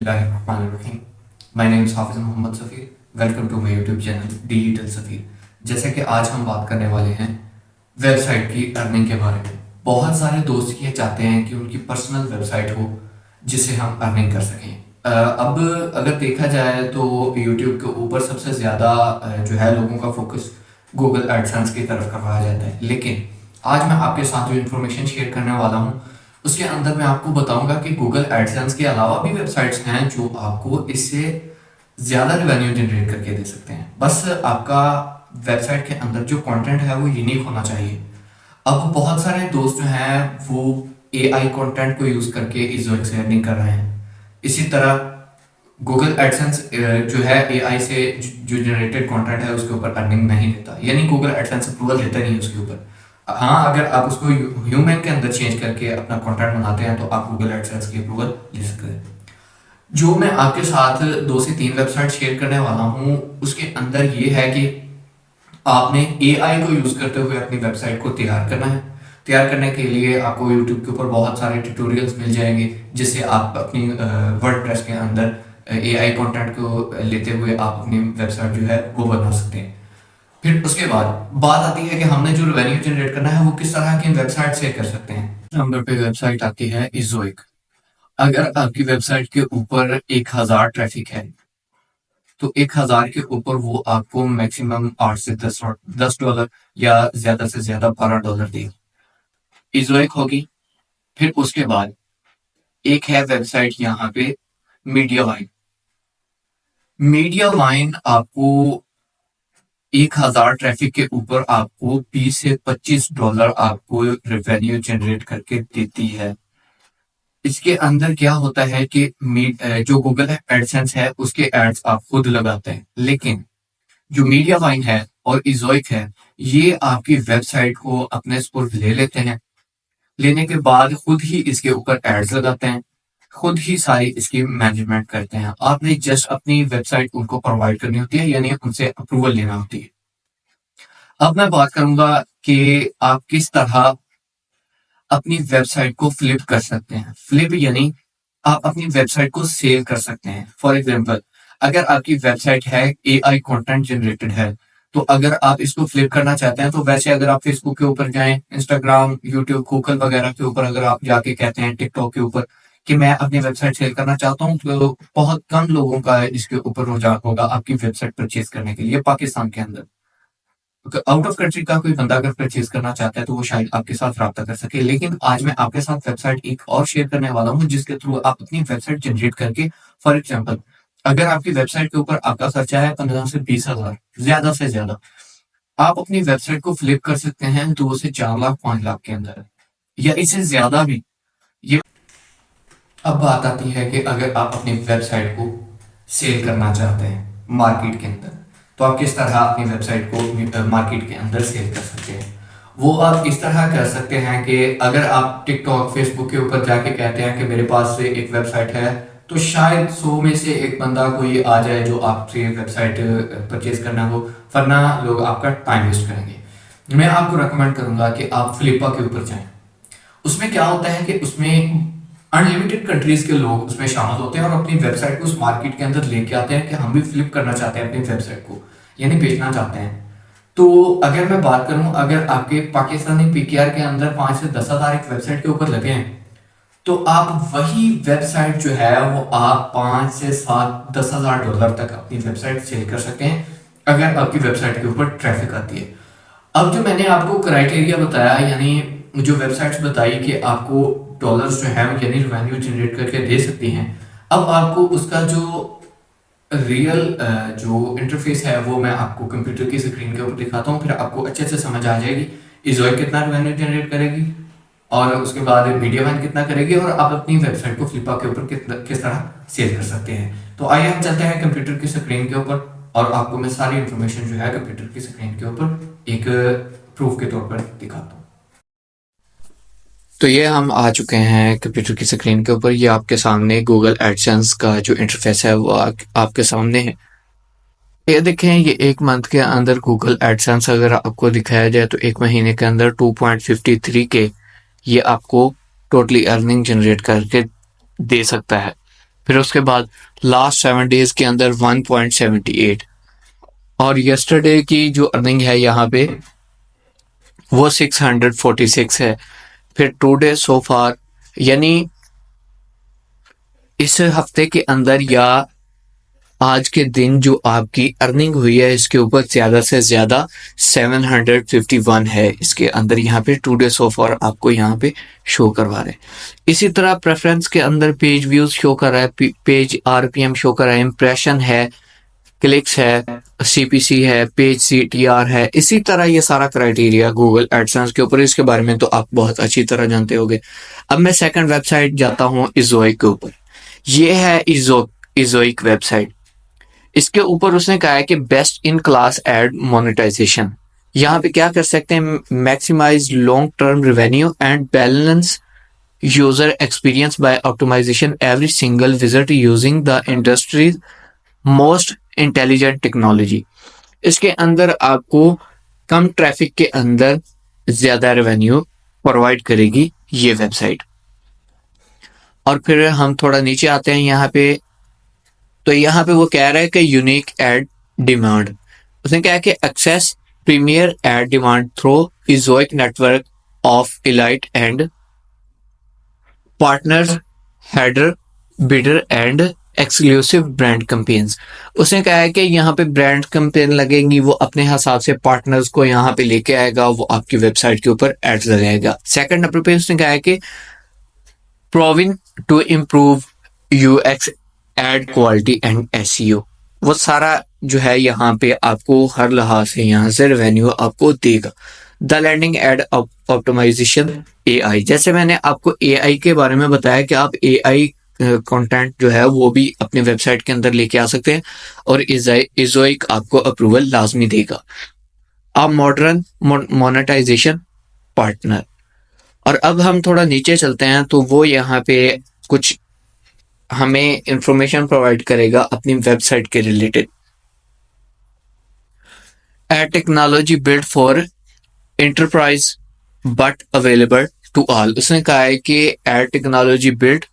बिस्मिल्लाहिर्रहमानिर्रहीम। My name is Hafiz Mohammad Safeer. Welcome to my YouTube channel digital Safeer. जैसे कि आज हम बात करने वाले हैं वेबसाइट की अर्निंग के बारे में। बहुत सारे दोस्त ये चाहते हैं कि उनकी पर्सनल वेबसाइट हो जिससे हम अर्निंग कर सकें। अब अगर देखा जाए तो यूट्यूब के ऊपर सबसे ज़्यादा जो है लोगों का फोकस गूगल एडसेंस की तरफ करवाया जाता है, लेकिन आज मैं आपके साथ जो इन्फॉर्मेशन शेयर करने वाला हूँ उसके अंदर मैं आपको बताऊंगा कि गूगल एडसेंस के अलावा भी वेबसाइट्स हैं जो आपको इससे ज़्यादा रेवेन्यू जनरेट करके दे सकते हैं। बस आपका वेबसाइट के अंदर जो कंटेंट है वो यूनिक होना चाहिए। अब बहुत सारे दोस्त जो हैं वो एआई कंटेंट को यूज़ करके इस वजह से अर्निंग कर रहे हैं। इसी तरह गूगल एडसेंस जो है एआई से जो जनरेटेड कंटेंट है उसके ऊपर अर्निंग नहीं देता, यानी गूगल एडसेंस अप्रूवल देता नहीं है उसके ऊपर। हाँ, अगर आप उसको ह्यूमन के अंदर चेंज करके अपना कंटेंट बनाते हैं तो आप गूगल एडसेंस की अप्रूवल ले सकते हैं। जो मैं आपके साथ 2 से 3 वेबसाइट शेयर करने वाला हूँ उसके अंदर ये है कि आपने एआई को यूज़ करते हुए अपनी वेबसाइट को तैयार करना है। तैयार करने के लिए आपको यूट्यूब के ऊपर बहुत सारे ट्यूटोरियल्स मिल जाएंगे जिससे आप अपनी वर्डप्रेस के अंदर एआई कंटेंट को लेते हुए आप अपनी वेबसाइट जो है वो बना सकते हैं। फिर उसके बाद बात आती है कि हमने जो रेवेन्यू जनरेट करना है वो किस तरह की वेबसाइट से कर सकते हैं। नंबर पे वेबसाइट आती है इज़ोइक। अगर आपकी वेबसाइट के ऊपर 1000 ट्रैफिक है तो 1000 के ऊपर वो आपको मैक्सिमम 8 से 10 डॉलर या ज्यादा से ज्यादा $12 देगी, इज़ोइक होगी। फिर उसके बाद एक है वेबसाइट यहाँ पे मीडिया लाइन। मीडिया लाइन आपको 1000 ट्रैफिक के ऊपर आपको 20 से $25 आपको रेवेन्यू जनरेट करके देती है। इसके अंदर क्या होता है कि जो गूगल एडसेंस है उसके एड्स आप खुद लगाते हैं, लेकिन जो मीडिया लाइन है और इज़ोइक है ये आपकी वेबसाइट को अपने स्पुर्द ले लेते हैं। लेने के बाद खुद ही इसके ऊपर एड्स लगाते हैं, खुद ही सारी इसकी मैनेजमेंट करते हैं। आपने जस्ट अपनी वेबसाइट उनको प्रोवाइड करनी होती है, यानी उनसे अप्रूवल लेना होती है। अब मैं बात करूंगा कि आप किस तरह अपनी वेबसाइट को फ्लिप कर सकते हैं। फ्लिप यानी आप अपनी वेबसाइट को सेल कर सकते हैं। फॉर एग्जाम्पल, अगर आपकी वेबसाइट है एआई कंटेंट जनरेटेड है तो अगर आप इसको फ्लिप करना चाहते हैं तो वैसे अगर आप फेसबुक के ऊपर जाएं, इंस्टाग्राम, यूट्यूब, गूगल वगैरह के ऊपर अगर आप जाके कहते हैं, टिकटॉक के ऊपर कि मैं अपनी वेबसाइट सेल करना चाहता हूँ तो बहुत कम लोगों का इसके ऊपर रुझान होगा आपकी वेबसाइट परचेज करने के लिए पाकिस्तान के अंदर। आउट ऑफ कंट्री का कोई बंदा अगर परचेज करना चाहता है तो वो शायद आपके साथ रब्ता कर सके। लेकिन आज मैं आपके साथ वेबसाइट एक और शेयर करने वाला हूँ जिसके थ्रू आप अपनी वेबसाइट जनरेट करके, फॉर एग्जाम्पल, अगर आपकी वेबसाइट के ऊपर आपका खर्चा है 15 से 20 हजार, ज्यादा से ज्यादा, आप अपनी वेबसाइट को फ्लिप कर सकते हैं 2 से 4 लाख 5 लाख के अंदर, या इससे ज्यादा भी। ये अब बात आती है कि अगर आप अपनी वेबसाइट को सेल करना चाहते हैं मार्केट के अंदर तो आप किस तरह अपनी वेबसाइट को मार्केट के अंदर सेल कर सकते हैं। वो आप इस तरह कर सकते हैं कि अगर आप टिकटॉक, फेसबुक के ऊपर जाके कहते हैं कि मेरे पास से एक वेबसाइट है तो शायद 100 में से एक बंदा कोई आ जाए जो आपसे वेबसाइट परचेज करना हो, वरना लोग आपका टाइम वेस्ट करेंगे। मैं आपको रेकमेंड करूंगा कि आप फ्लिपा के ऊपर जाएं। उसमें क्या होता है कि उसमें अनलिमिटेड कंट्रीज के लोग उसमें शामिल होते हैं और अपनी वेबसाइट को उस मार्केट के अंदर लेके आते हैं कि हम भी फ्लिप करना चाहते हैं अपनी वेबसाइट को, यानी बेचना चाहते हैं। तो अगर मैं बात करूं, अगर आपके पाकिस्तानी पीकेआर के अंदर 5 से 10 हजार एक वेबसाइट के ऊपर लगे हैं तो आप वही वेबसाइट जो है वो आप 5 से 7 10 हजार डॉलर तक अपनी वेबसाइट सेल कर सकते हैं अगर आपकी वेबसाइट के ऊपर ट्रैफिक आती है। अब जो मैंने आपको क्राइटेरिया बताया, यानी जो वेबसाइट्स बताई कि आपको डॉलर्स जो है यानी रेवेन्यू जनरेट करके दे सकती हैं, अब आपको उसका जो रियल जो इंटरफेस है वो मैं आपको कंप्यूटर की स्क्रीन के ऊपर दिखाता हूँ, फिर आपको अच्छे से समझ आ जाएगी इज़ोइक कितना रेवेन्यू जनरेट करेगी और उसके बाद मीडिया वन कितना करेगी और आप अपनी वेबसाइट को फ्लिपा के ऊपर किस तरह सेल कर सकते हैं। तो आइए हम चलते हैं कंप्यूटर की स्क्रीन के ऊपर और आपको मैं सारी इंफॉर्मेशन जो है कंप्यूटर की स्क्रीन के ऊपर एक प्रूफ के तौर पर दिखाता हूँ। तो ये हम आ चुके हैं कंप्यूटर की स्क्रीन के ऊपर। ये आपके सामने गूगल एडसेंस का जो इंटरफेस है वो आपके सामने है। ये देखें, ये एक मंथ के अंदर गूगल एडसेंस अगर आपको दिखाया जाए तो एक महीने के अंदर 2.53 के ये आपको टोटली अर्निंग जनरेट करके दे सकता है। फिर उसके बाद लास्ट 7 डेज के अंदर 1.78, और यस्टरडे की जो अर्निंग है यहाँ पे वो 646 है। फिर टुडे सो फार, यानी इस हफ्ते के अंदर या आज के दिन जो आपकी अर्निंग हुई है इसके ऊपर ज्यादा से ज्यादा 751 है इसके अंदर, यहाँ पे टुडे सो फार आपको यहाँ पे शो करवा रहे हैं। इसी तरह प्रेफरेंस के अंदर पेज व्यूज शो कर रहा है, पेज आरपीएम शो कर रहा है, इंप्रेशन है, क्लिक्स है, सीपीसी है, पेज सीटीआर है। इसी तरह ये सारा क्राइटेरिया गूगल एडसेंस के ऊपर, इसके बारे में तो आप बहुत अच्छी तरह जानते होंगे। अब मैं सेकंड वेबसाइट जाता हूँ इजोइक के ऊपर। ये है इजोइक वेबसाइट। इसके ऊपर उसने कहा है कि best in class ad monetization. यहाँ पे क्या कर सकते हैं, maximize long term revenue and balance user experience by optimization every single visit using the industry most intelligent technology. इसके अंदर आपको कम ट्रैफिक के अंदर ज्यादा रेवेन्यू प्रोवाइड करेगी ये वेबसाइट। और फिर हम थोड़ा नीचे आते हैं यहाँ पे, तो यहाँ पे वो कह रहा है कि यूनिक एड डिमांड। उसने कहा कि access premier ad demand through Ezoic network of elite and partners header bidder and exclusive brand campaigns. उसने कहा है कि यहाँ पे ब्रांड कैंपेन लगेंगी, वो अपने हिसाब से पार्टनर्स को यहाँ पे लेके आएगा, वो आपकी वेबसाइट के ऊपर एड्स लगाएगा। सेकंड नंबर पे उसने कहा है कि proving to improve UX ad quality and SEO. वो सारा जो है यहाँ पे आपको हर लिहाज से यहाँ से रेवेन्यू आपको देगा। The landing ad optimization AI, जैसे मैंने आपको एआई के बारे में बताया कि आप एआई कंटेंट जो है वो भी अपने वेबसाइट के अंदर लेके आ सकते हैं, और इजोइक आपको अप्रूवल लाजमी देगा। अब मॉडर्न मोनेटाइजेशन पार्टनर। और अब हम थोड़ा नीचे चलते हैं तो वो यहाँ पे कुछ हमें इंफॉर्मेशन प्रोवाइड करेगा अपनी वेबसाइट के related. Ad technology build for enterprise but available to all. उसने कहा है कि एड टेक्नोलॉजी बिल्ड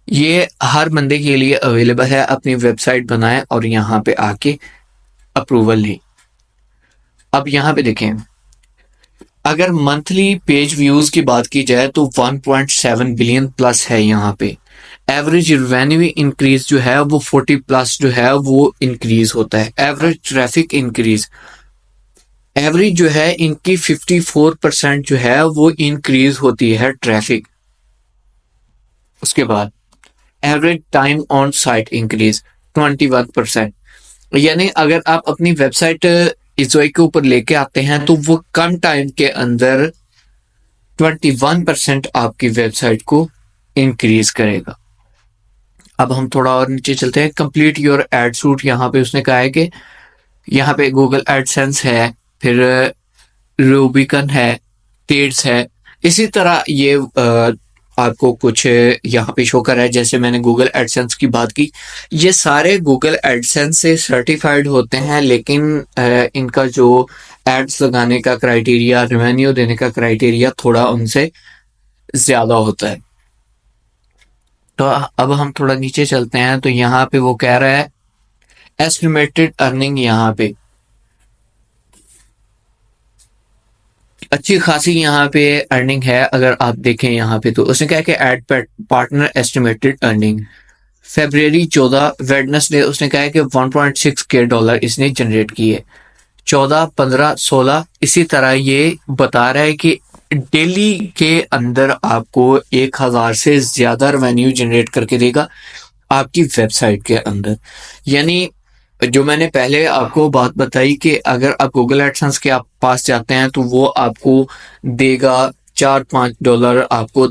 ये हर बंदे के लिए अवेलेबल है, अपनी वेबसाइट बनाएं और यहाँ पे आके अप्रूवल लें। अब यहाँ पे देखें, अगर मंथली पेज व्यूज की बात की जाए तो 1.7 बिलियन प्लस है यहाँ पे। एवरेज रेवेन्यू इंक्रीज जो है वो 40 प्लस जो है वो इंक्रीज होता है। एवरेज ट्रैफिक इंक्रीज, एवरेज जो है इनकी 54% जो है वो इंक्रीज होती है ट्रैफिक। उसके बाद average time on site increase 21%। यानी अगर आप अपनी वेबसाइट इजोइक के ऊपर लेके आते हैं तो वो कम टाइम के अंदर 21% आपकी वेबसाइट को इंक्रीज करेगा। अब हम थोड़ा और नीचे चलते हैं। कंप्लीट योर एड सूट, यहाँ पे उसने कहा है कि यहाँ पे गूगल एडसेंस है, फिर रूबिकन है, टेड्स है। इसी तरह ये आपको कुछ यहाँ पे शो कर रहा है। जैसे मैंने गूगल एडसेंस की बात की, ये सारे गूगल एडसेंस से सर्टिफाइड होते हैं, लेकिन इनका जो एड्स लगाने का क्राइटेरिया, रेवेन्यू देने का क्राइटेरिया थोड़ा उनसे ज्यादा होता है। तो अब हम थोड़ा नीचे चलते हैं तो यहाँ पे वो कह रहा है एस्टिमेटेड अर्निंग, यहाँ पे अच्छी खासी यहाँ पे अर्निंग है। अगर आप देखें यहाँ पे तो उसने कहा कि एड पार्टनर एस्टिमेटेड अर्निंग फरवरी 14 वेडनेसडे, उसने कहा कि 1.6 के डॉलर इसने जनरेट किए। 14, 15, 16 इसी तरह ये बता रहा है कि डेली के अंदर आपको 1000 से ज्यादा रेवेन्यू जनरेट करके देगा आपकी वेबसाइट के अंदर। यानी जो मैंने पहले आपको बात बताई कि अगर आप गूगल एडसेंस के आप पास जाते हैं तो वो आपको देगा $4-5 आपको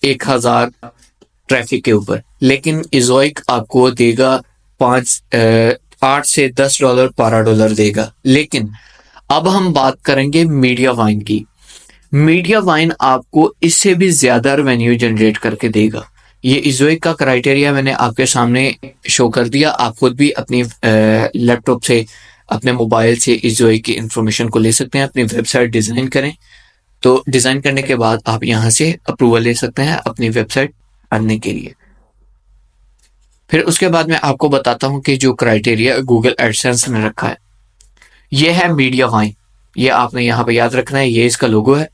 1000 ट्रैफिक के ऊपर, लेकिन इजोइक आपको देगा 8 से $10 $12 देगा। लेकिन अब हम बात करेंगे मीडिया वाइन की। मीडिया वाइन आपको इससे भी ज्यादा रेवेन्यू जनरेट करके देगा। ये इजोइक का क्राइटेरिया मैंने आपके सामने शो कर दिया। आप खुद भी अपनी लैपटॉप से, अपने मोबाइल से इजोइक की इंफॉर्मेशन को ले सकते हैं, अपनी वेबसाइट डिजाइन करें। तो डिजाइन करने के बाद आप यहाँ से अप्रूवल ले सकते हैं अपनी वेबसाइट बनने के लिए। फिर उसके बाद मैं आपको बताता हूँ कि जो क्राइटेरिया गूगल एडसेंस ने रखा है, ये है मीडिया वाइन। ये आपने यहाँ पे याद रखना है, ये इसका लोगो है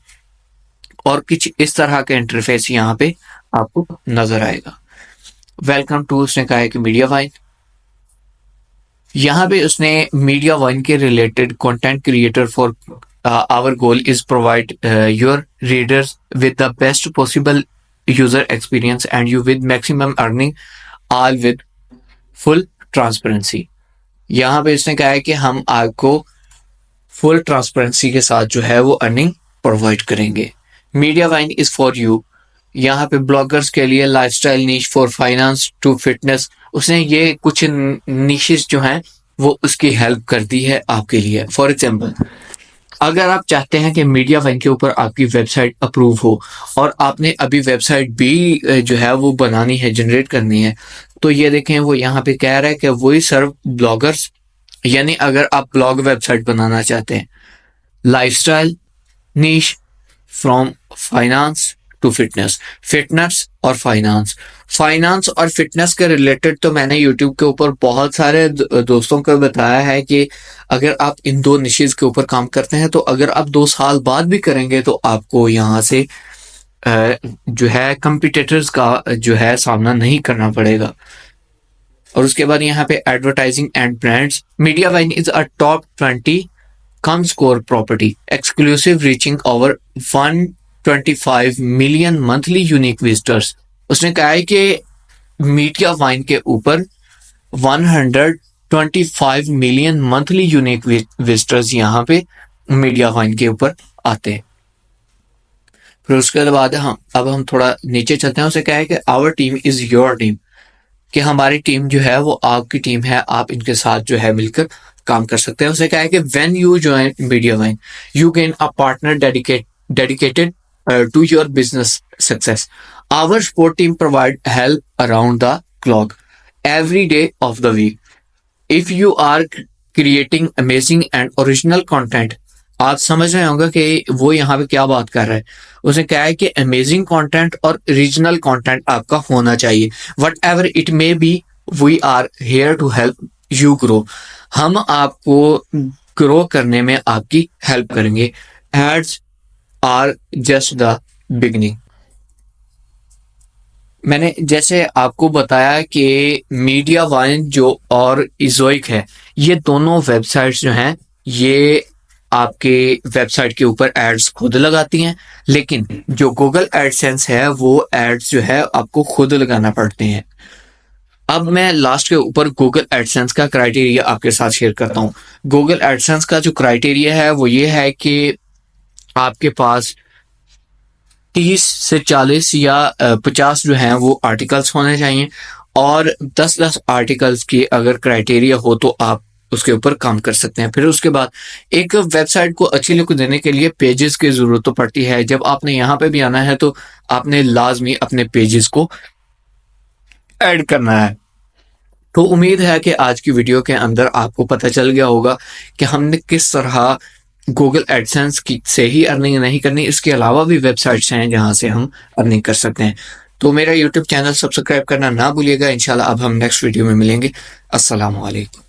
और कुछ इस तरह का इंटरफेस यहाँ पे आपको नजर आएगा। वेलकम टू उसने कहा है कि मीडिया वाइन। यहाँ पे उसने मीडिया वाइन के related content creator for our goal is provide your readers with the best possible user experience and you with maximum earning all with full transparency. यहाँ पे इसने कहा है कि हम आपको फुल ट्रांसपेरेंसी के साथ जो है वो अर्निंग प्रोवाइड करेंगे। Mediavine is for you. यहाँ पे ब्लॉगर्स के लिए lifestyle niche for finance to fitness, उसने ये कुछ निशेस जो हैं वो उसकी हेल्प कर दी है आपके लिए। फॉर एग्जांपल, अगर आप चाहते हैं कि मीडिया वाइन के ऊपर आपकी वेबसाइट अप्रूव हो और आपने अभी वेबसाइट भी जो है वो बनानी है, जनरेट करनी है, तो ये देखें वो यहाँ पे कह रहा है कि वही सर्व ब्लॉगर्स, यानी अगर आप ब्लॉग वेबसाइट बनाना चाहते हैं, lifestyle niche from finance to fitness, fitness और फाइनेंस, फाइनेंस और फिटनेस के रिलेटेड तो मैंने यूट्यूब के ऊपर बहुत सारे दोस्तों को बताया है कि अगर आप इन दो निशेज के ऊपर काम करते हैं तो अगर आप 2 साल बाद भी करेंगे तो आपको यहाँ से जो है कंपिटिटर्स का जो है सामना नहीं करना पड़ेगा। और उसके बाद यहाँ पे advertising and brands, media wine is a top 20 come score property exclusive reaching over 125 million monthly unique visitors. उसने कहा है कि मीडिया वाइन के ऊपर 125 मिलियन मंथली यूनिक विजिटर्स यहाँ पे मीडिया वाइन के ऊपर आते हैं। फिर उसके बाद अब हम थोड़ा नीचे चलते हैं। उसे कहा है कि our team is your team, कि हमारी टीम जो है वो आपकी टीम है, आप इनके साथ जो है मिलकर काम कर सकते हैं। उसे कहा है कि when you join Mediavine you gain a partner dedicated to your business success. Our support team provide help around the clock every day of the week. If you are creating amazing and original content, आप समझ रहे होंगे कि वो यहाँ पे क्या बात कर रहा है। उसने कहा है कि अमेजिंग कंटेंट और रीजनल कंटेंट आपका होना चाहिए। Whatever it may be, we are here to help you grow. हम आपको ग्रो करने में आपकी हेल्प करेंगे। Ads are just the beginning. मैंने जैसे आपको बताया कि मीडिया वाइन जो और इजोइक है, ये दोनों वेबसाइट्स जो हैं ये आपके वेबसाइट के ऊपर एड्स खुद लगाती हैं, लेकिन जो गूगल एडसेंस है वो एड्स जो है आपको खुद लगाना पड़ते हैं। अब मैं लास्ट के ऊपर गूगल एडसेंस का क्राइटेरिया आपके साथ शेयर करता हूँ। गूगल एडसेंस का जो क्राइटेरिया है वो ये है कि आपके पास 30 से 40 या 50 जो हैं वो आर्टिकल्स होने चाहिए और 10-10 आर्टिकल्स की अगर क्राइटेरिया हो तो आप उसके ऊपर काम कर सकते हैं। फिर उसके बाद एक वेबसाइट को अच्छी लुक देने के लिए पेजेस की जरूरत तो पड़ती है। जब आपने यहाँ पे भी आना है तो आपने लाजमी अपने पेजेस को ऐड करना है। तो उम्मीद है कि आज की वीडियो के अंदर आपको पता चल गया होगा कि हमने किस तरह गूगल एडसेंस की से ही अर्निंग नहीं करनी, इसके अलावा भी वेबसाइट्स हैं जहां से हम अर्निंग कर सकते हैं। तो मेरा यूट्यूब चैनल सब्सक्राइब करना ना भूलिएगा। इंशाल्लाह अब हम नेक्स्ट वीडियो में मिलेंगे। अस्सलाम वालेकुम।